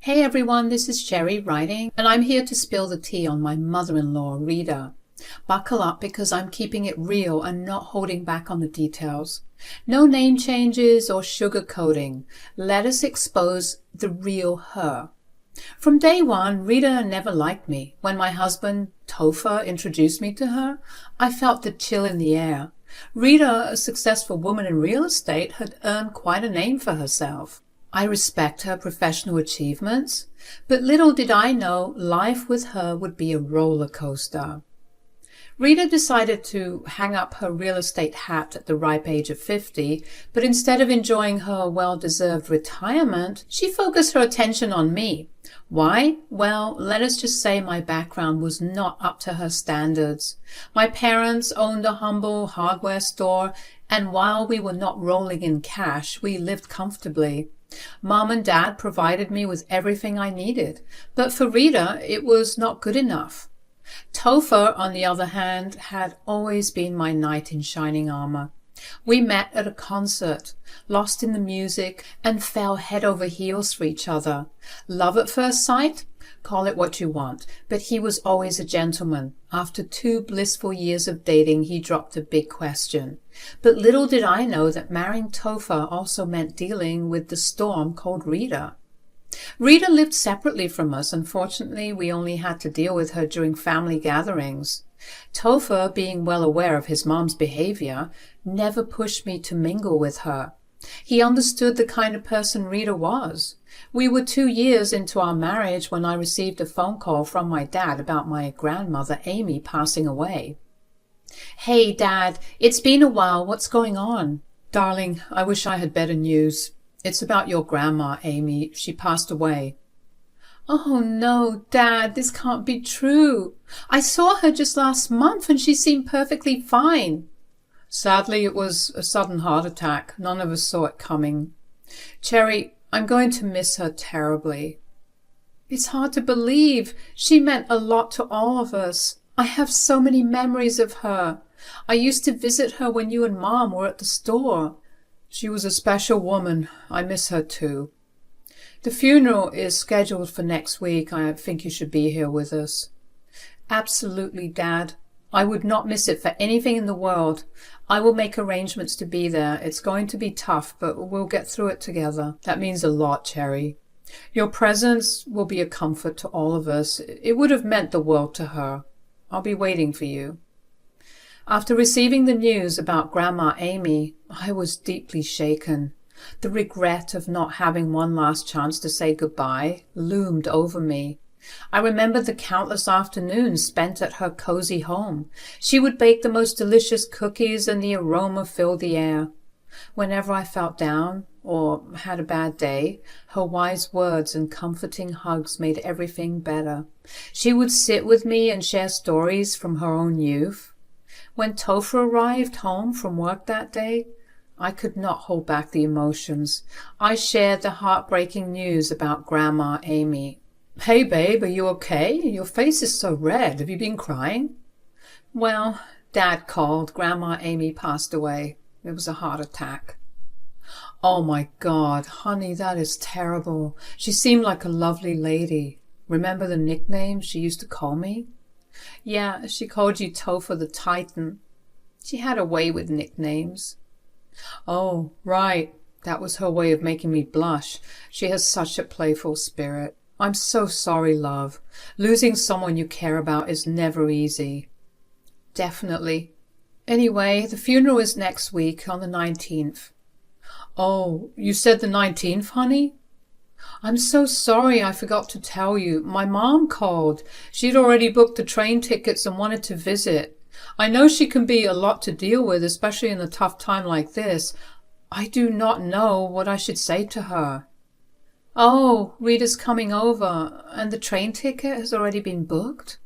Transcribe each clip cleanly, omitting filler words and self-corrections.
Hey everyone, this is Sherry writing, and I'm here to spill the tea on my mother-in-law, Rita. Buckle up because I'm keeping it real and not holding back on the details. No name changes or sugarcoating. Let us expose the real her. From day one, Rita never liked me. When my husband, Topher, introduced me to her, I felt the chill in the air. Rita, a successful woman in real estate, had earned quite a name for herself. I respect her professional achievements, but little did I know life with her would be a roller coaster. Rita decided to hang up her real estate hat at the ripe age of 50, but instead of enjoying her well-deserved retirement, she focused her attention on me. Why? Well, let us just say my background was not up to her standards. My parents owned a humble hardware store, and while we were not rolling in cash, we lived comfortably. Mom and Dad provided me with everything I needed, but for Rita, it was not good enough. Topher, on the other hand, had always been my knight in shining armor. We met at a concert, lost in the music, and fell head over heels for each other. Love at first sight? Call it what you want, but he was always a gentleman. After 2 blissful years of dating, he dropped a big question. But little did I know that marrying Topher also meant dealing with the storm called Rita. Rita lived separately from us. Unfortunately, we only had to deal with her during family gatherings. Topher, being well aware of his mom's behavior, never pushed me to mingle with her. He understood the kind of person Rita was. We were 2 years into our marriage when I received a phone call from my dad about my grandmother Amy passing away. "Hey, Dad, it's been a while. What's going on?" "Darling, I wish I had better news. It's about your grandma, Amy. She passed away." "Oh no, Dad, this can't be true. I saw her just last month and she seemed perfectly fine." "Sadly, it was a sudden heart attack. None of us saw it coming. Cherry, I'm going to miss her terribly." "It's hard to believe. She meant a lot to all of us. I have so many memories of her. I used to visit her when you and Mom were at the store." "She was a special woman. I miss her too. The funeral is scheduled for next week. I think you should be here with us." "Absolutely, Dad. I would not miss it for anything in the world. I will make arrangements to be there. It's going to be tough, but we'll get through it together." "That means a lot, Cherry. Your presence will be a comfort to all of us. It would have meant the world to her. I'll be waiting for you." After receiving the news about Grandma Amy, I was deeply shaken. The regret of not having one last chance to say goodbye loomed over me. I remembered the countless afternoons spent at her cozy home. She would bake the most delicious cookies and the aroma filled the air. Whenever I felt down or had a bad day, her wise words and comforting hugs made everything better. She would sit with me and share stories from her own youth. When Topher arrived home from work that day, I could not hold back the emotions. I shared the heartbreaking news about Grandma Amy. "Hey, babe, are you okay? Your face is so red. Have you been crying?" "Well, Dad called. Grandma Amy passed away. It was a heart attack." "Oh my God, honey, that is terrible. She seemed like a lovely lady. Remember the nickname she used to call me?" "Yeah, she called you Topher the Titan. She had a way with nicknames." "Oh, right. That was her way of making me blush. She has such a playful spirit. I'm so sorry, love. Losing someone you care about is never easy." "Definitely. Anyway, the funeral is next week on the 19th. "Oh, you said the 19th, honey?" "I'm so sorry I forgot to tell you. My mom called. She'd already booked the train tickets and wanted to visit. I know she can be a lot to deal with, especially in a tough time like this. I do not know what I should say to her." "Oh, Rita's coming over, and the train ticket has already been booked?"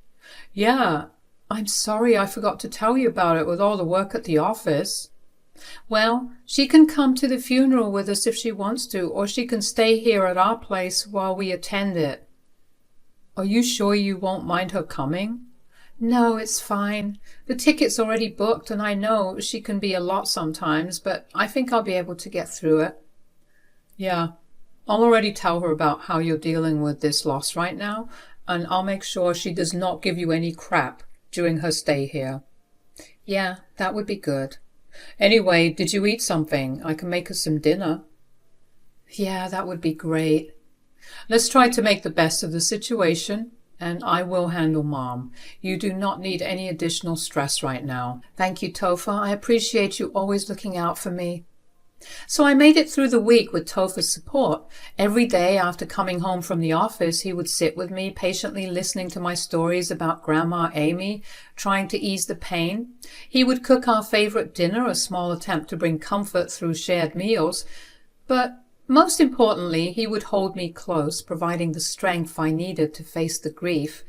"Yeah. I'm sorry I forgot to tell you about it with all the work at the office." "Well, she can come to the funeral with us if she wants to, or she can stay here at our place while we attend it." "Are you sure you won't mind her coming?" "No, it's fine. The ticket's already booked, and I know she can be a lot sometimes, but I think I'll be able to get through it." "Yeah, I'll already tell her about how you're dealing with this loss right now, and I'll make sure she does not give you any crap during her stay here. Yeah, that would be good. Anyway, did you eat something? I can make us some dinner. Yeah, that would be great. Let's try to make the best of the situation, and I will handle Mom. You do not need any additional stress right now. Thank you, Topher. I appreciate you always looking out for me. So I made it through the week with Topher's support. Every day after coming home from the office, he would sit with me, patiently listening to my stories about Grandma Amy, trying to ease the pain. He would cook our favorite dinner, a small attempt to bring comfort through shared meals. But most importantly, he would hold me close, providing the strength I needed to face the grief.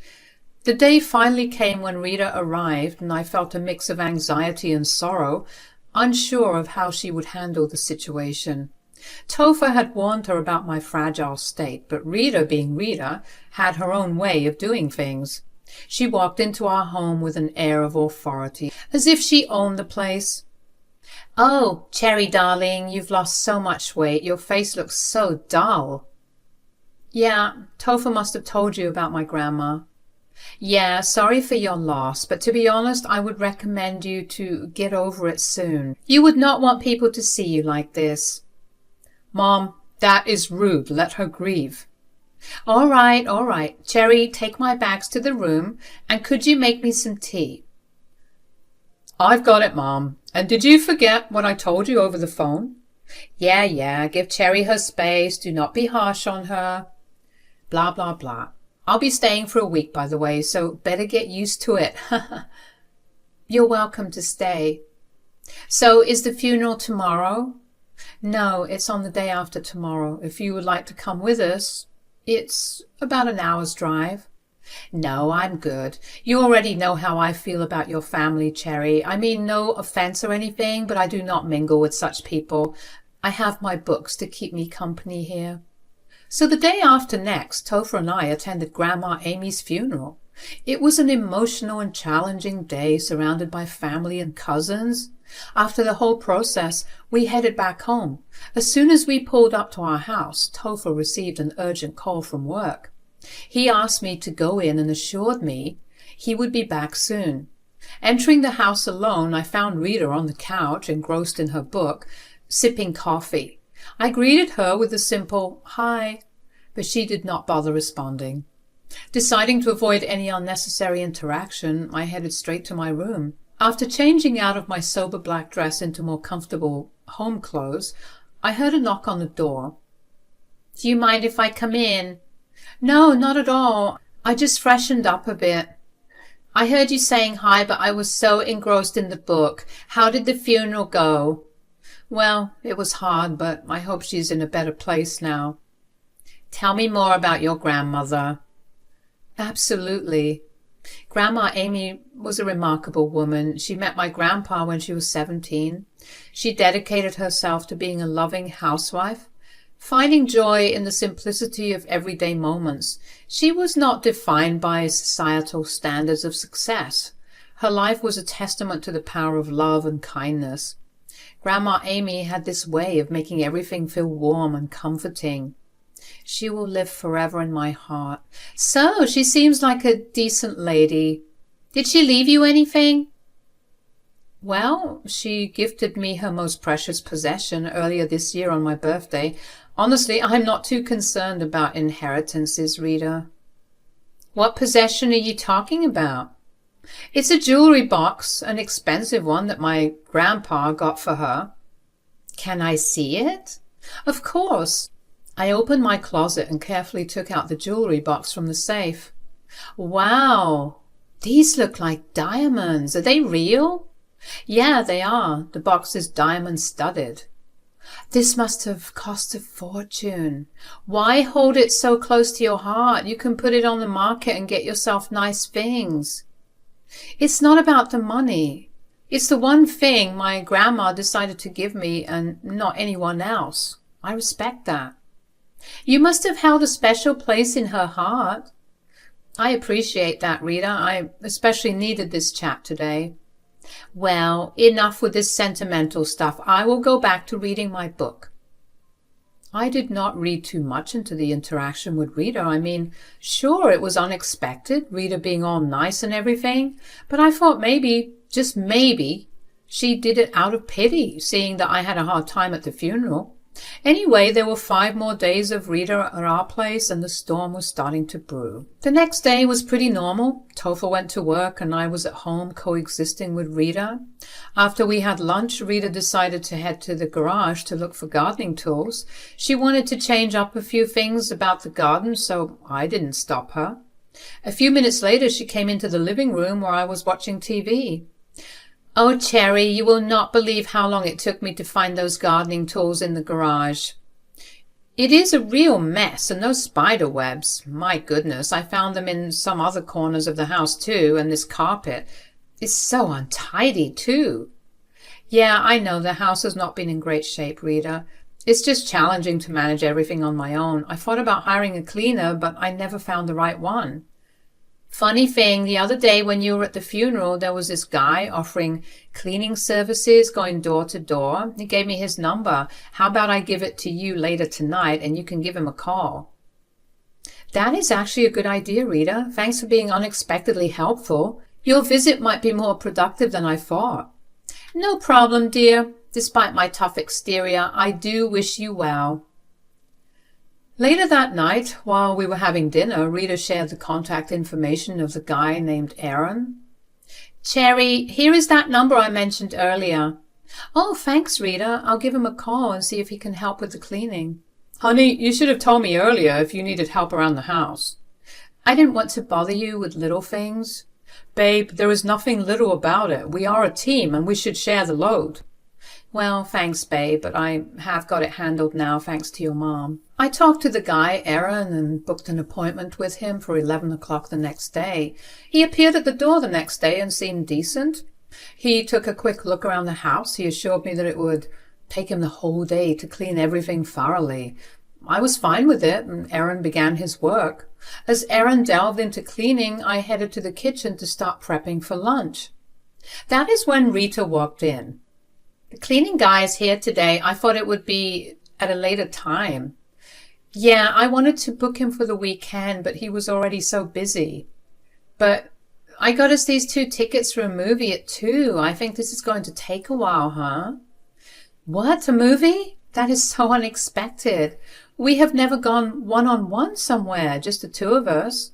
The day finally came when Rita arrived, and I felt a mix of anxiety and sorrow, unsure of how she would handle the situation. Topher had warned her about my fragile state, but Rita, being Rita, had her own way of doing things. She walked into our home with an air of authority, as if she owned the place. "Oh, Cherry, darling, you've lost so much weight. Your face looks so dull." "Yeah, Topher must have told you about my grandma." "Yeah, sorry for your loss, but to be honest, I would recommend you to get over it soon. You would not want people to see you like this." "Mom, that is rude. Let her grieve." All right. Cherry, take my bags to the room, and could you make me some tea?" "I've got it, Mom. And did you forget what I told you over the phone?" Yeah, give Cherry her space. Do not be harsh on her. Blah, blah, blah. I'll be staying for a week, by the way, so better get used to it. You're welcome to stay. So is the funeral tomorrow? No, it's on the day after tomorrow. If you would like to come with us, it's about an hour's drive. No, I'm good. You already know how I feel about your family, Cherry. I mean no offense or anything, but I do not mingle with such people. I have my books to keep me company here. So the day after next, Topher and I attended Grandma Amy's funeral. It was an emotional and challenging day surrounded by family and cousins. After the whole process, we headed back home. As soon as we pulled up to our house, Topher received an urgent call from work. He asked me to go in and assured me he would be back soon. Entering the house alone, I found Rita on the couch, engrossed in her book, sipping coffee. I greeted her with a simple "hi," but she did not bother responding. Deciding to avoid any unnecessary interaction, I headed straight to my room. After changing out of my sober black dress into more comfortable home clothes, I heard a knock on the door. "Do you mind if I come in?" "No, not at all. I just freshened up a bit." "I heard you saying hi, but I was so engrossed in the book. How did the funeral go?" "Well, it was hard, but I hope she's in a better place now." "Tell me more about your grandmother." Absolutely. Grandma Amy was a remarkable woman. She met my grandpa when she was 17. She dedicated herself to being a loving housewife, finding joy in the simplicity of everyday moments. She was not defined by societal standards of success. Her life was a testament to the power of love and kindness. Grandma Amy had this way of making everything feel warm and comforting. She will live forever in my heart. So, she seems like a decent lady. Did she leave you anything? Well, she gifted me her most precious possession earlier this year on my birthday. Honestly, I'm not too concerned about inheritances, Rita. What possession are you talking about? It's a jewelry box, an expensive one that my grandpa got for her. Can I see it? Of course. I opened my closet and carefully took out the jewelry box from the safe. Wow, these look like diamonds. Are they real? Yeah, they are. The box is diamond studded. This must have cost a fortune. Why hold it so close to your heart? You can put it on the market and get yourself nice things. It's not about the money. It's the one thing my grandma decided to give me and not anyone else. I respect that. You must have held a special place in her heart. I appreciate that, Rita. I especially needed this chat today. Well, enough with this sentimental stuff. I will go back to reading my book. I did not read too much into the interaction with Rita. I mean, sure, it was unexpected, Rita being all nice and everything, but I thought maybe, just maybe, she did it out of pity, seeing that I had a hard time at the funeral. Anyway, there were 5 more days of Rita at our place, and the storm was starting to brew. The next day was pretty normal. Topher went to work, and I was at home coexisting with Rita. After we had lunch, Rita decided to head to the garage to look for gardening tools. She wanted to change up a few things about the garden, so I didn't stop her. A few minutes later, she came into the living room where I was watching TV. "Oh, Cherry, you will not believe how long it took me to find those gardening tools in the garage. It is a real mess, and those spider webs. My goodness, I found them in some other corners of the house too, and this carpet is so untidy too." "Yeah, I know the house has not been in great shape, Rita. It's just challenging to manage everything on my own. I thought about hiring a cleaner, but I never found the right one. Funny thing, the other day when you were at the funeral, there was this guy offering cleaning services, going door to door. He gave me his number. How about I give it to you later tonight and you can give him a call?" "That is actually a good idea, Rita. Thanks for being unexpectedly helpful. Your visit might be more productive than I thought." "No problem, dear. Despite my tough exterior, I do wish you well." Later that night, while we were having dinner, Rita shared the contact information of the guy named Aaron. "Cherry, here is that number I mentioned earlier." "Oh, thanks, Rita. I'll give him a call and see if he can help with the cleaning." "Honey, you should have told me earlier if you needed help around the house." "I didn't want to bother you with little things." "Babe, there is nothing little about it. We are a team and we should share the load." "Well, thanks, babe, but I have got it handled now, thanks to your mom." I talked to the guy, Aaron, and booked an appointment with him for 11 o'clock the next day. He appeared at the door the next day and seemed decent. He took a quick look around the house. He assured me that it would take him the whole day to clean everything thoroughly. I was fine with it, and Aaron began his work. As Aaron delved into cleaning, I headed to the kitchen to start prepping for lunch. That is when Rita walked in. "The cleaning guy is here today. I thought it would be at a later time." "Yeah, I wanted to book him for the weekend, but he was already so busy." "But I got us these 2 tickets for a movie at 2. I think this is going to take a while, huh?" "What, a movie? That is so unexpected. We have never gone one-on-one somewhere, just the 2 of us."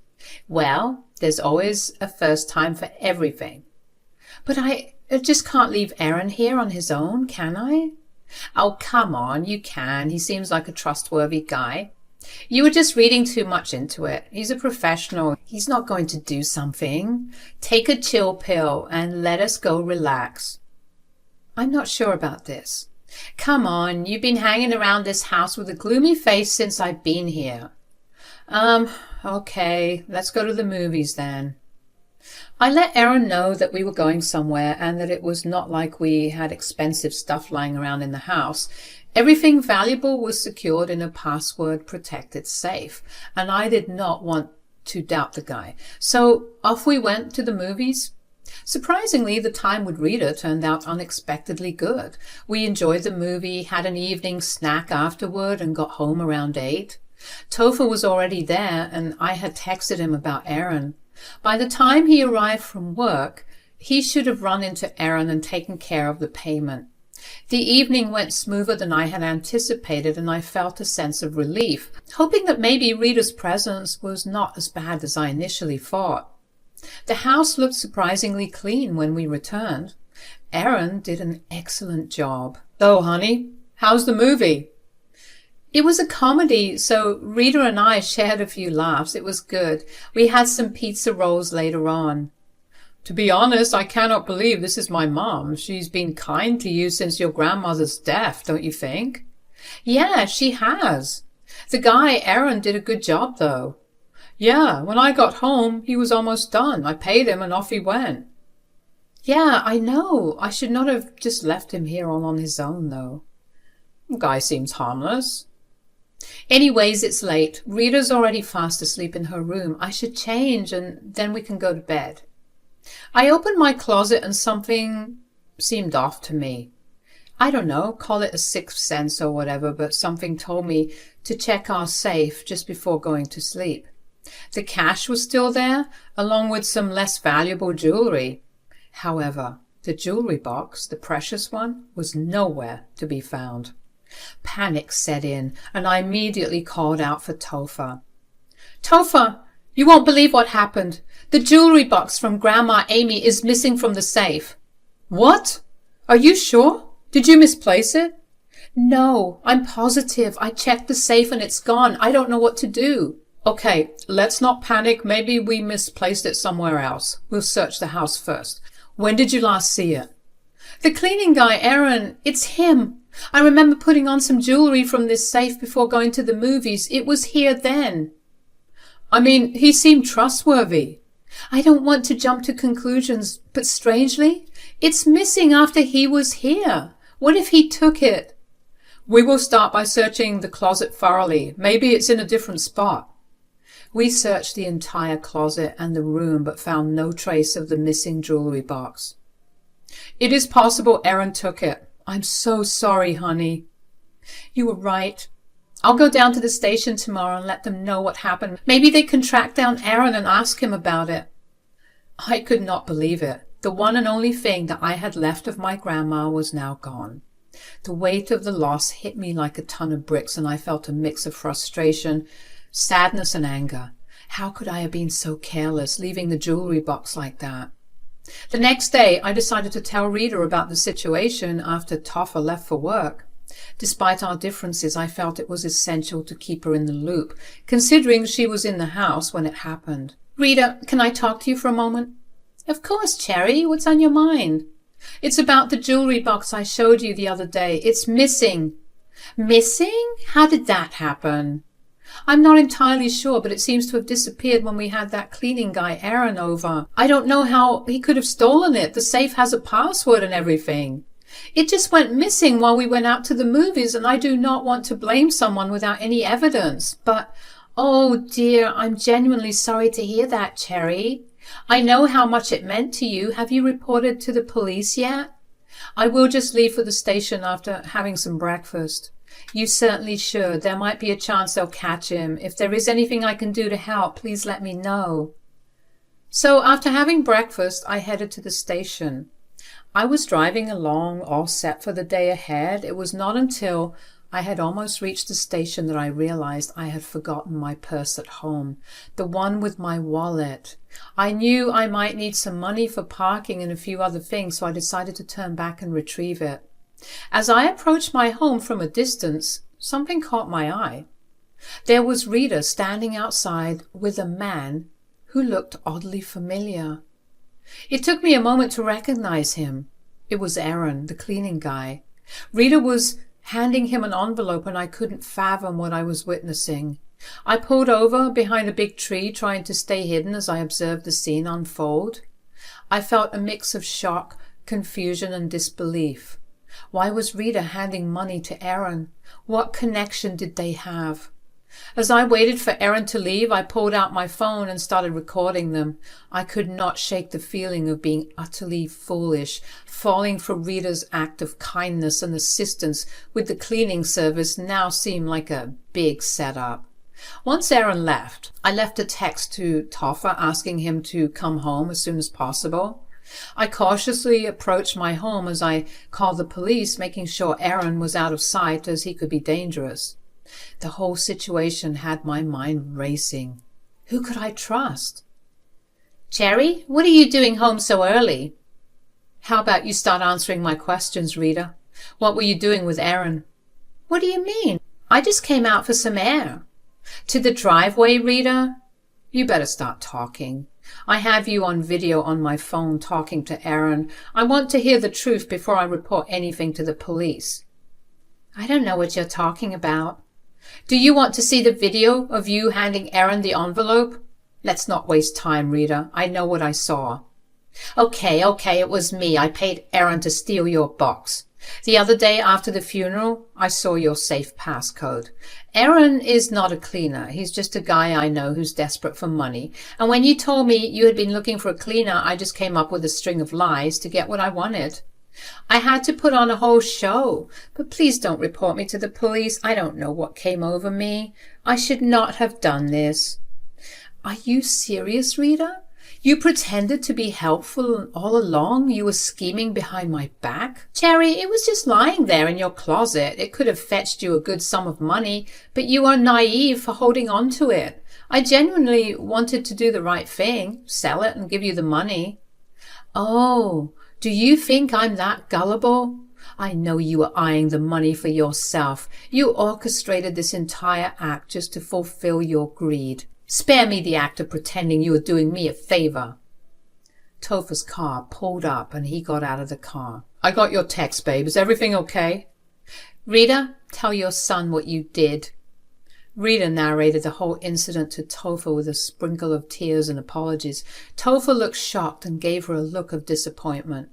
"Well, there's always a first time for everything." "But I just can't leave Aaron here on his own, can I?" "Oh, come on, you can. He seems like a trustworthy guy. You were just reading too much into it. He's a professional. He's not going to do something. Take a chill pill and let us go relax." "I'm not sure about this." "Come on, you've been hanging around this house with a gloomy face since I've been here." Okay, let's go to the movies then." I let Aaron know that we were going somewhere and that it was not like we had expensive stuff lying around in the house. Everything valuable was secured in a password-protected safe, and I did not want to doubt the guy. So off we went to the movies. Surprisingly, the time with Rita turned out unexpectedly good. We enjoyed the movie, had an evening snack afterward, and got home around 8. Topher was already there, and I had texted him about Aaron. By the time he arrived from work, he should have run into Aaron and taken care of the payment. The evening went smoother than I had anticipated, and I felt a sense of relief, hoping that maybe Rita's presence was not as bad as I initially thought. The house looked surprisingly clean when we returned. Aaron did an excellent job. "So, honey, how's the movie?" It was a comedy, so Rita and I shared a few laughs. It was good. We had some pizza rolls later on. "To be honest, I cannot believe this is my mom. She's been kind to you since your grandmother's death, don't you think?" "Yeah, she has. The guy, Aaron, did a good job, though." "Yeah, when I got home, he was almost done. I paid him and off he went." "Yeah, I know. I should not have just left him here all on his own, though." "The guy seems harmless." "Anyways, it's late. Rita's already fast asleep in her room. I should change and then we can go to bed." I opened my closet and something seemed off to me. I don't know, call it a sixth sense or whatever, but something told me to check our safe just before going to sleep. The cash was still there, along with some less valuable jewelry. However, the jewelry box, the precious one, was nowhere to be found. Panic set in, and I immediately called out for Topher. Topher, you won't believe what happened. The jewelry box from Grandma Amy is missing from the safe. What? Are you sure? Did you misplace it? No, I'm positive. I checked the safe and it's gone. I don't know what to do. Okay, let's not panic. Maybe we misplaced it somewhere else. We'll search the house first. When did you last see it? The cleaning guy, Aaron, it's him. I remember putting on some jewelry from this safe before going to the movies. It was here then. I mean, he seemed trustworthy. I don't want to jump to conclusions, but strangely, it's missing after he was here. What if he took it? We will start by searching the closet thoroughly. Maybe it's in a different spot. We searched the entire closet and the room, but found no trace of the missing jewelry box. It is possible Aaron took it. I'm so sorry, honey. You were right. I'll go down to the station tomorrow and let them know what happened. Maybe they can track down Aaron and ask him about it. I could not believe it. The one and only thing that I had left of my grandma was now gone. The weight of the loss hit me like a ton of bricks, and I felt a mix of frustration, sadness, and anger. How could I have been so careless, leaving the jewelry box like that? The next day, I decided to tell Rita about the situation after Topher left for work. Despite our differences, I felt it was essential to keep her in the loop, considering she was in the house when it happened. Rita, can I talk to you for a moment? Of course, Cherry. What's on your mind? It's about the jewelry box I showed you the other day. It's missing. Missing? How did that happen? I'm not entirely sure, but it seems to have disappeared when we had that cleaning guy Aaron over. I don't know how he could have stolen it. The safe has a password and everything. It just went missing while we went out to the movies, and I do not want to blame someone without any evidence. But, oh dear, I'm genuinely sorry to hear that, Cherry. I know how much it meant to you. Have you reported to the police yet? I will just leave for the station after having some breakfast. You certainly should. There might be a chance they'll catch him. If there is anything I can do to help, please let me know. So after having breakfast, I headed to the station. I was driving along, all set for the day ahead. It was not until I had almost reached the station that I realized I had forgotten my purse at home, the one with my wallet. I knew I might need some money for parking and a few other things, so I decided to turn back and retrieve it. As I approached my home from a distance, something caught my eye. There was Rita standing outside with a man who looked oddly familiar. It took me a moment to recognize him. It was Aaron, the cleaning guy. Rita was handing him an envelope, and I couldn't fathom what I was witnessing. I pulled over behind a big tree, trying to stay hidden as I observed the scene unfold. I felt a mix of shock, confusion, and disbelief. Why was Rita handing money to Aaron? What connection did they have? As I waited for Aaron to leave, I pulled out my phone and started recording them. I could not shake the feeling of being utterly foolish, falling for Rita's act of kindness and assistance with the cleaning service now seemed like a big setup. Once Aaron left, I left a text to Topher asking him to come home as soon as possible. I cautiously approached my home as I called the police, making sure Aaron was out of sight as he could be dangerous. The whole situation had my mind racing. Who could I trust? Cherry, what are you doing home so early? How about you start answering my questions, Rita? What were you doing with Aaron? What do you mean? I just came out for some air. To the driveway, Rita? You better start talking. I have you on video on my phone talking to Aaron. I want to hear the truth before I report anything to the police. I don't know what you're talking about. Do you want to see the video of you handing Aaron the envelope? Let's not waste time, Rita. I know what I saw. Okay, it was me. I paid Aaron to steal your box. The other day after the funeral, I saw your safe passcode. Aaron is not a cleaner. He's just a guy I know who's desperate for money. And when you told me you had been looking for a cleaner, I just came up with a string of lies to get what I wanted. I had to put on a whole show, but please don't report me to the police. I don't know what came over me. I should not have done this. Are you serious, Rita? You pretended to be helpful and all along you were scheming behind my back? Cherry, it was just lying there in your closet. It could have fetched you a good sum of money, but you are naive for holding on to it. I genuinely wanted to do the right thing, sell it and give you the money. Oh, do you think I'm that gullible? I know you were eyeing the money for yourself. You orchestrated this entire act just to fulfill your greed. Spare me the act of pretending you were doing me a favor. Topher's car pulled up and he got out of the car. I got your text, babe. Is everything okay? Rita, tell your son what you did. Rita narrated the whole incident to Topher with a sprinkle of tears and apologies. Topher looked shocked and gave her a look of disappointment.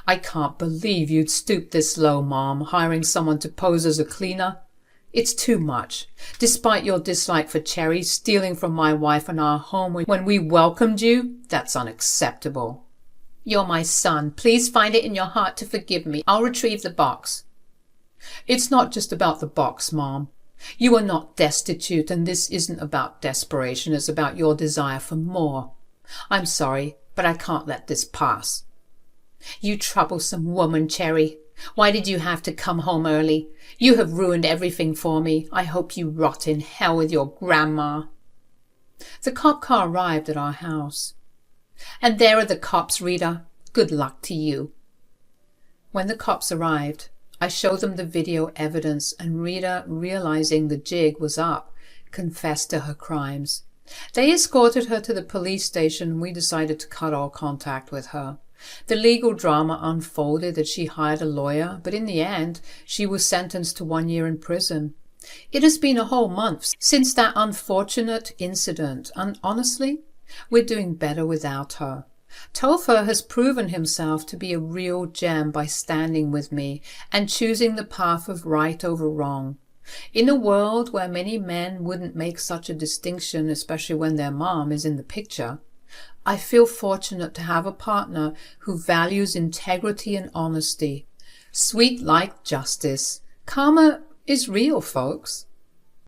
I can't believe you'd stoop this low, Mom, hiring someone to pose as a cleaner. It's too much. Despite your dislike for Cherry, stealing from my wife and our home when we welcomed you, that's unacceptable. You're my son. Please find it in your heart to forgive me. I'll retrieve the box. It's not just about the box, Mom. You are not destitute, and this isn't about desperation. It's about your desire for more. I'm sorry, but I can't let this pass. You troublesome woman, Cherry. Why did you have to come home early? You have ruined everything for me. I hope you rot in hell with your grandma. The cop car arrived at our house. And there are the cops, Rita. Good luck to you. When the cops arrived, I showed them the video evidence, and Rita, realizing the jig was up, confessed to her crimes. They escorted her to the police station, and we decided to cut all contact with her. The legal drama unfolded as she hired a lawyer, but in the end, she was sentenced to 1 year in prison. It has been a whole month since that unfortunate incident, and honestly, we're doing better without her. Topher has proven himself to be a real gem by standing with me and choosing the path of right over wrong. In a world where many men wouldn't make such a distinction, especially when their mom is in the picture, I feel fortunate to have a partner who values integrity and honesty. Sweet like justice. Karma is real, folks.